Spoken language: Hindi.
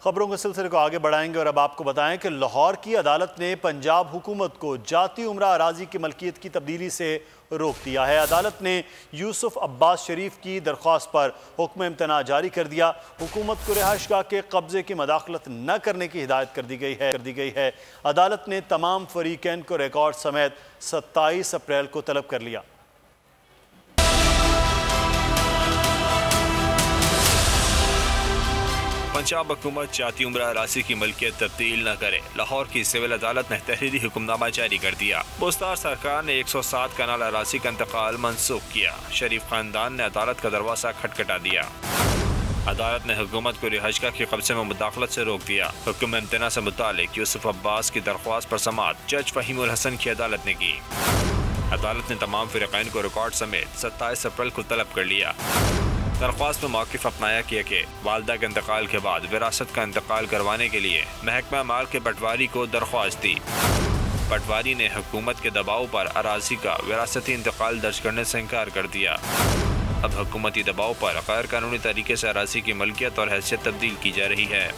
खबरों के सिलसिले को आगे बढ़ाएंगे और अब आपको बताएं कि लाहौर की अदालत ने पंजाब हुकूमत को जाती उम्रा अराजी की मलकियत की तब्दीली से रोक दिया है। अदालत ने यूसुफ अब्बास शरीफ की दरख्वास्त पर हुक्म इम्तना जारी कर दिया। हुकूमत को रिहाइशगाह के कब्जे की मदाखलत न करने की हिदायत कर दी गई है। अदालत ने तमाम फरीकैन को रिकॉर्ड समेत 27 अप्रैल को तलब कर लिया। पंजाब हुकूमत जाती उम्रा अराजी की मलकियत तब्दील न करे। लाहौर की सिविल अदालत ने तहरीरी हुक्मनामा जारी कर दिया। मुस्तार सरकार ने 107 कनाल अराजी का इंतकाल मनसूख किया। शरीफ खानदान ने अदालत का दरवाजा खटखटा दिया। अदालत ने हुकूमत को रिहाइशगाह के कब्जे में मुदाखलत से रोक दिया। हुक्म इम्तना से मुतालिक यूसुफ अब्बास की दरख्वास्त पर समाअत जज फहीमुल हसन की अदालत ने की। अदालत ने तमाम फ़िरक़ैन को रिकॉर्ड समेत 27 अप्रैल को तलब कर लिया। दरख्वास्त में मौक़िफ़ अपनाया किया कि वालदा के इंतकाल के बाद विरासत का इंतकाल करवाने के लिए महकमा माल के पटवारी को दरख्वास्त दी। पटवारी ने हुकूमत के दबाव पर अराजी का विरासती इंतकाल दर्ज करने से इनकार कर दिया। अब हुकूमती दबाव पर गैर कानूनी तरीके से अराजी की मलकियत और हैसियत तब्दील की जा रही है।